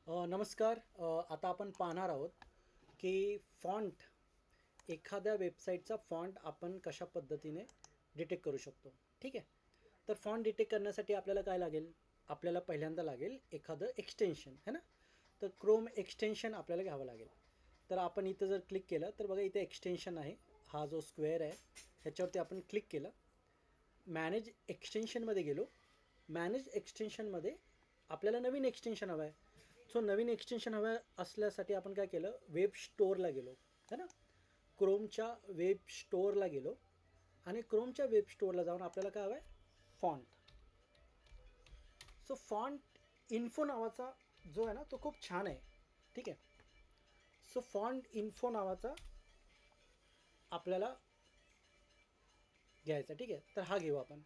नमस्कार. आता आपण पाहणार आहोत की फॉन्ट, एखाद्या वेबसाईटचा फॉन्ट आपण कशा पद्धतीने डिटेक्ट करू शकतो. ठीक आहे. तर फॉन्ट डिटेक्ट करण्यासाठी आपल्याला काय लागेल, आपल्याला पहिल्यांदा लागेल एखादं एक्सटेन्शन है ना. तर क्रोम एक्सटेन्शन आपल्याला घ्यावं लागेल. तर आपण इथं जर क्लिक केलं तर बघा इथे एक्सटेन्शन आहे, हा जो स्क्वेअर आहे ह्याच्यावरती आपण क्लिक केलं. मॅनेज एक्सटेन्शनमध्ये गेलो. मॅनेज एक्सटेन्शनमध्ये आपल्याला नवीन एक्सटेन्शन हवं आहे. सो नवीन एक्सटेन्शन हवं असल्यासाठी आपण काय केलं, वेब स्टोअरला गेलो है ना. क्रोमच्या वेब स्टोअरला गेलो आणि क्रोमच्या वेब स्टोअरला जाऊन आपल्याला काय हवं आहे, फॉन्ट. सो फॉन्ट इन्फो नावाचा जो आहे ना तो खूप छान आहे. ठीक आहे. सो फॉन्ट इन्फो नावाचा आपल्याला घ्यायचा. ठीक आहे. तर हा घेऊ आपण.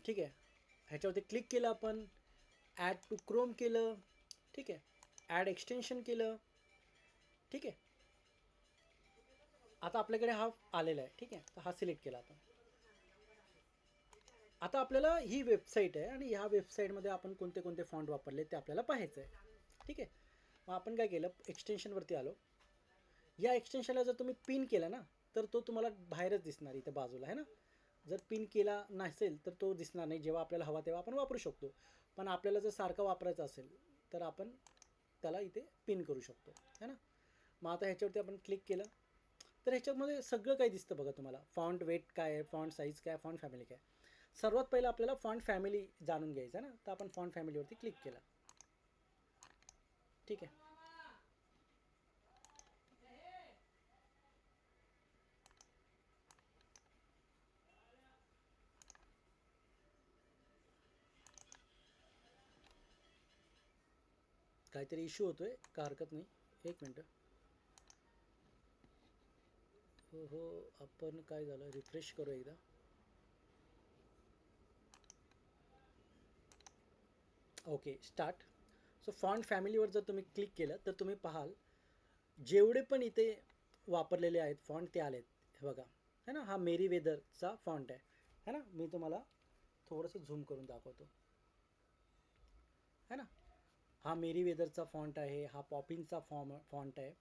ठीक आहे. ह्याच्यावरती क्लिक केलं आपण, ॲड टू क्रोम केलं. ठीक आहे. ॲड एक्सटेन्शन केलं. ठीक आहे. आता आपल्याकडे हा आलेला आहे. ठीक आहे. तर हा सिलेक्ट केला आपण. आता आपल्याला ही वेबसाईट आहे आणि ह्या वेबसाईटमध्ये आपण कोणते कोणते फॉन्ट वापरले ते आपल्याला पाहायचं आहे. ठीक आहे. मग आपण काय केलं, एक्सटेन्शनवरती आलो. या एक्सटेन्शनला जर तुम्ही पिन केला ना तर तो तुम्हाला बाहेरच दिसणार इथे बाजूला आहे ना. जर पिन केला नसेल तर तो दिसणार नाही. जेव्हा आपल्याला हवा तेव्हा आपण वापरू शकतो. पण आपल्याला जर सारखा वापरायचा असेल तर आपण त्याला इथे पिन करू शकतो है ना. मग आता ह्याच्यावरती आपण क्लिक केलं तर ह्याच्यामध्ये सगळं काही दिसतं बघा तुम्हाला. फॉन्ट वेट काय आहे, फॉन्ट साईज काय, फॉन्ट फॅमिली काय. सर्वात पहिलं आपल्याला फॉन्ट फॅमिली जाणून घ्यायचं आहे ना. तर आपण फॉन्ट फॅमिलीवरती क्लिक केलं. ठीक आहे. काहीतरी इश्यू होतो आहे का, हरकत नाही. एक मिनटं. हो, आपण काय झालं, रिफ्रेश करू एकदा. Okay, start. सो फॉन्ट फॅमिलीवर जर तुम्ही क्लिक केलं तर तुम्ही पाहाल जेवढे पण इथे वापरलेले आहेत फॉन्ट ते आलेत. हे बघा है ना. हा मेरी वेदरचा फॉन्ट आहे है ना. मी तुम्हाला थोडंसं झूम करून दाखवतो है ना. हा मेरी वेदरचा फॉन्ट आहे, हा पॉपिनचा फॉन्ट आहे.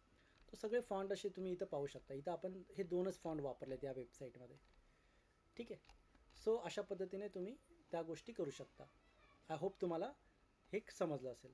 तो सगळे फॉन्ट असे तुम्ही इथं पाहू शकता. इथं आपण हे दोनच फॉन्ट वापरलेत या वेबसाईटमध्ये. ठीक आहे. सो अशा पद्धतीने तुम्ही त्या गोष्टी करू शकता. आय होप तुम्हाला हे समजलं असेल.